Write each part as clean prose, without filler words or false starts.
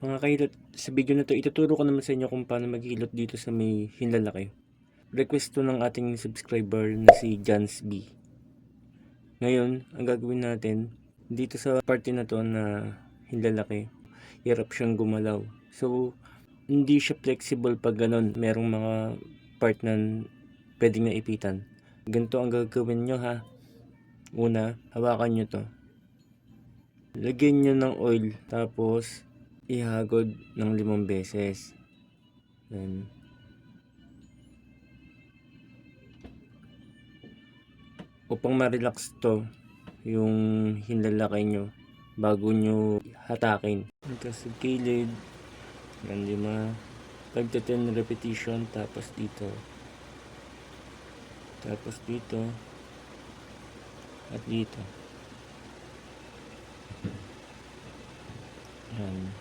Mga kahilot, sa video na 'to ituturo ko naman sa inyo kung paano maghilot dito sa may hinlalaki. Request 'to ng ating subscriber na si Jansb. Ngayon, ang gagawin natin dito sa parte na 'to na hinlalaki, hirap siyang gumalaw. So, hindi siya flexible pag gano'n. Merong mga part na pwedeng naipitan. Ganito ang gagawin nyo ha. Una, hawakan nyo 'to. Lagyan nyo ng oil, tapos ihagod ng 5 beses. Yan. Upang ma-relax to, yung hinlalaki nyo bago nyo hatakin. Ito sa gilid. Yan, 5 to 10 repetition, tapos dito. Tapos dito. At dito. Yan.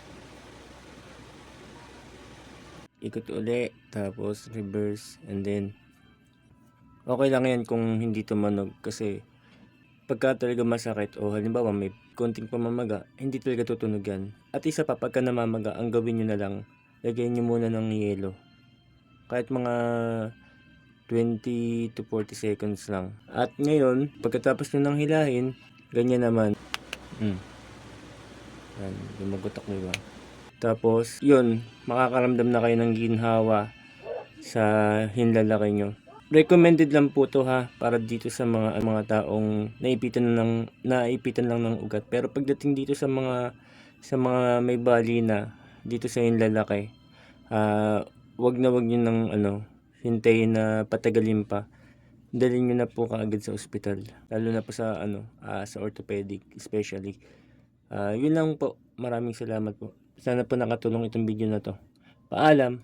Ikot uli, tapos reverse, and then okay lang yan kung hindi tumanog, kasi pagka talaga masakit o halimbawa may konting pamamaga, hindi talaga tutunog yan. At isa pa, pagka namamaga, ang gawin nyo na lang, lagyan nyo muna ng yelo. Kahit mga 20 to 40 seconds lang. At ngayon, pagkatapos nyo nang hilahin, ganyan naman. Yan, lumagotak, diba? Tapos, yun, makakaramdam na kayo ng ginhawa sa hinlalaki nyo. Recommended lang po to ha, para dito sa mga taong naipitan lang ng ugat. Pero pagdating dito sa mga may bali na dito sa hinlalaki, wag niyo nang hintayin na patagalin pa. Dalhin niyo na po kaagad sa ospital, lalo na po sa sa orthopedic especially. Yun lang po. Maraming salamat po. Sana po nakatulong itong video na to. Paalam.